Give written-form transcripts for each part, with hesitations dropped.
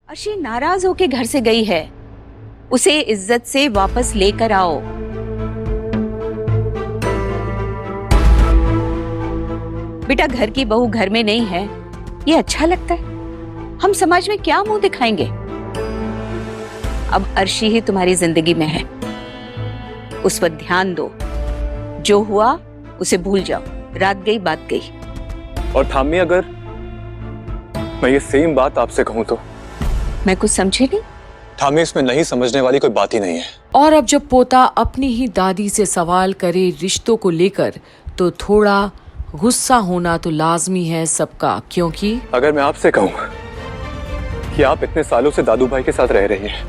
अर्शी नाराज होके घर से गई है, उसे इज्जत से वापस लेकर आओ। बेटा, घर की बहू घर में नहीं है, ये अच्छा लगता है? हम समाज में क्या मुंह दिखाएंगे? अब अर्शी ही तुम्हारी जिंदगी में है, उस पर ध्यान दो। जो हुआ उसे भूल जाओ, रात गई बात गई। और ठाम्मी, अगर मैं ये सेम बात आपसे कहूं तो? मैं कुछ समझी नहीं। ठाम्मी, इसमें नहीं समझने वाली कोई बात ही नहीं है। और अब जब पोता अपनी ही दादी से सवाल करे रिश्तों को लेकर, तो थोड़ा गुस्सा होना तो लाजमी है सबका, क्योंकि अगर मैं आपसे कहूं कि आप इतने सालों से दादू भाई के साथ रह रही हैं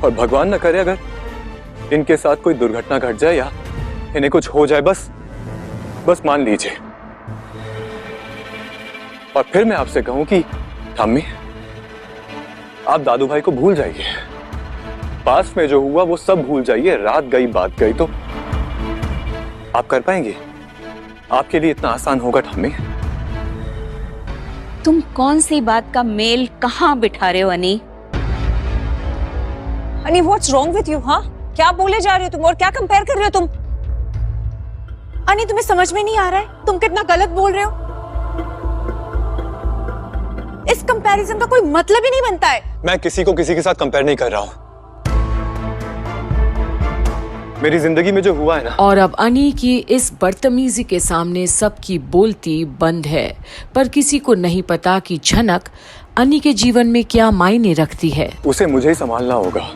और भगवान न करे अगर इनके साथ कोई दुर्घटना घट जाए या इन्हें कुछ हो जाए, बस मान लीजिए, और फिर मैं आपसे कहूं कि ठाम्मी, आप दादू भाई को भूल जाइए, पास में जो हुआ वो सब भूल जाइए, रात गई बात गई, तो आप कर पाएंगे? आपके लिए इतना आसान होगा ठाम्मी? तुम कौन सी बात का मेल कहां बिठा रहे हो अनी? अनी, व्हाट्स रॉन्ग विद यू? हाँ, क्या बोले जा रहे हो तुम और क्या कंपेयर कर रहे हो तुम? अनी, तुम्हें समझ में नहीं आ रहा है तुम कितना गलत बोल रहे हो? इस कंपैरिजन का कोई मतलब ही नहीं बनता है। मैं किसी को किसी के साथ कंपेयर नहीं कर रहा हूं। मेरी जिंदगी में जो हुआ है ना। और अब अनी की इस बदतमीजी के सामने सबकी बोलती बंद है, पर किसी को नहीं पता कि झनक अनी के जीवन में क्या मायने रखती है। उसे मुझे ही संभालना होगा,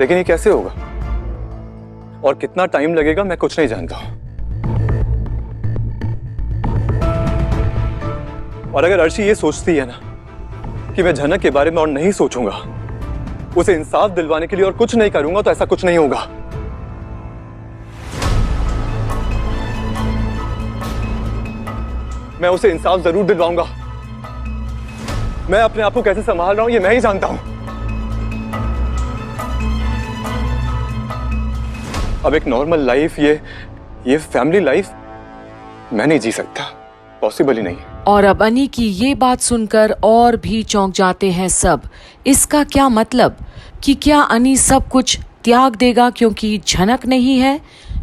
लेकिन ये कैसे होगा और कितना टाइम लगेगा मैं कुछ नहीं जानता हूं। और अगर अर्शी ये सोचती है ना कि मैं झनक के बारे में और नहीं सोचूंगा, उसे इंसाफ दिलवाने के लिए और कुछ नहीं करूंगा, तो ऐसा कुछ नहीं होगा। मैं उसे इंसाफ जरूर दिलवाऊंगा। मैं अपने आप को कैसे संभाल रहा हूं ये मैं ही जानता हूं। अब एक नॉर्मल लाइफ, ये फैमिली लाइफ मैं नहीं जी सकता, पॉसिबल ही नहीं। और अब अनी की ये बात सुनकर और भी चौंक जाते हैं सब। इसका क्या मतलब कि क्या अनी सब कुछ त्याग देगा क्योंकि झनक नहीं है?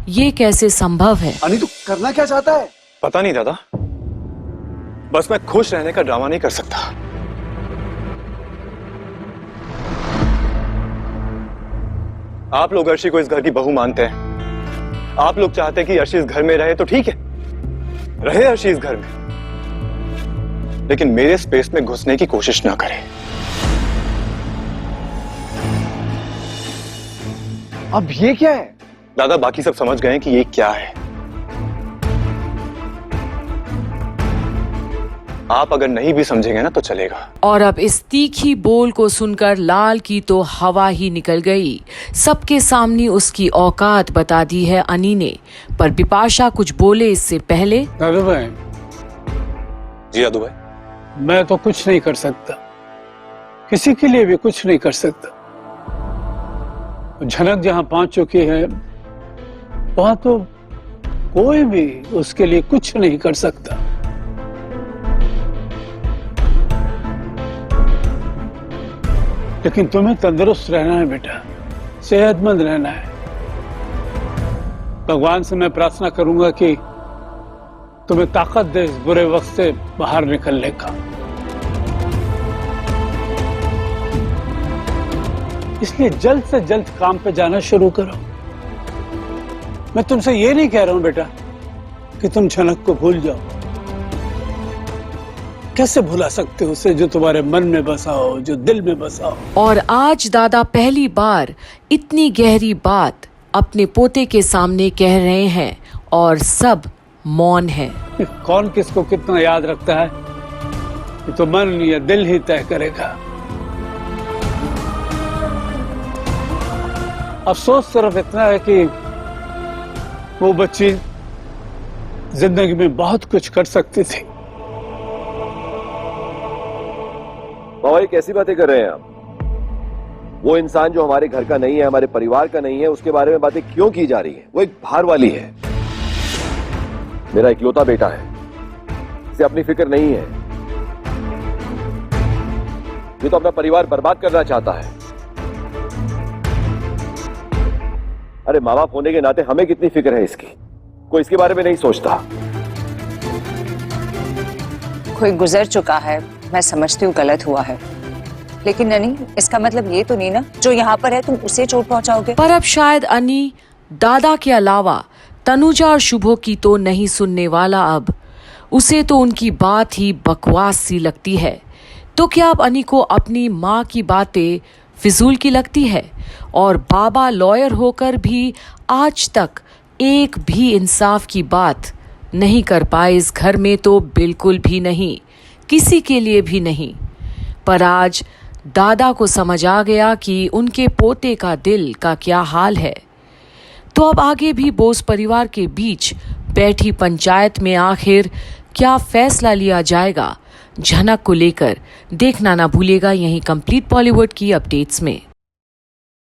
ये कैसे संभव है? अनी, तू करना क्या चाहता है? पता नहीं दादा, बस मैं खुश रहने का ड्रामा नहीं कर सकता। आप लोग अर्शी को इस घर की बहू मानते हैं, आप लोग चाहते हैं कि अर्शी इस घर में रहे, तो ठीक है, रहे अर्शी इस घर में, लेकिन मेरे स्पेस में घुसने की कोशिश ना करें। अब ये क्या है? दादा, बाकी सब समझ गए कि ये क्या है। आप अगर नहीं भी समझेंगे ना तो चलेगा। और अब इस तीखी बोल को सुनकर लाल की तो हवा ही निकल गई। सबके सामने उसकी औकात बता दी है अनी ने, पर बिपाशा कुछ बोले इससे पहले। दादू भाई। जी दादू भाई। मैं तो कुछ नहीं कर सकता, किसी के लिए भी कुछ नहीं कर सकता। झनक जहां पहुंच चुकी है वहां तो कोई भी उसके लिए कुछ नहीं कर सकता। लेकिन तुम्हें तंदुरुस्त रहना है बेटा, सेहतमंद रहना है। भगवान से मैं प्रार्थना करूंगा कि तुम्हें ताकत दे इस बुरे वक्त से बाहर निकलने का। इसलिए जल्द से जल्द काम पे जाना शुरू करो। मैं तुमसे ये नहीं कह रहा हूं बेटा कि तुम झनक को भूल जाओ। कैसे भुला सकते हो उसे जो तुम्हारे मन में बसा हो, जो दिल में बसा हो। और आज दादा पहली बार इतनी गहरी बात अपने पोते के सामने कह रहे हैं और सब मौन है। कौन किसको कितना याद रखता है ये तो मन या दिल ही तय करेगा। अफसोस सिर्फ इतना है कि वो बच्ची जिंदगी में बहुत कुछ कर सकती थी। बाबा, ये कैसी बातें कर रहे हैं आप? वो इंसान जो हमारे घर का नहीं है, हमारे परिवार का नहीं है, उसके बारे में बातें क्यों की जा रही है? वो एक बाहर वाली है, मेरा इकलौता बेटा है, इसे अपनी फिक्र नहीं है। ये तो अपना परिवार बर्बाद करना चाहता है। अरे माँ बाप होने के नाते हमें कितनी फिक्र है इसकी, कोई इसके बारे में नहीं सोचता। कोई गुजर चुका है, मैं समझती हूँ गलत हुआ है, लेकिन ननी इसका मतलब ये तो नहीं ना जो यहाँ पर है तुम उसे चोट पहुंचाओगे। पर अब शायद अनी दादा के अलावा तनुजा और शुभो की तो नहीं सुनने वाला। अब उसे तो उनकी बात ही बकवास सी लगती है। तो क्या अब अनी को अपनी माँ की बातें फिजूल की लगती है? और बाबा लॉयर होकर भी आज तक एक भी इंसाफ की बात नहीं कर पाए इस घर में, तो बिल्कुल भी नहीं, किसी के लिए भी नहीं। पर आज दादा को समझ आ गया कि उनके पोते का दिल का क्या हाल है। तो अब आगे भी बोस परिवार के बीच बैठी पंचायत में आखिर क्या फैसला लिया जाएगा झनक को लेकर, देखना ना भूलिएगा यहीं कंप्लीट बॉलीवुड की अपडेट्स में।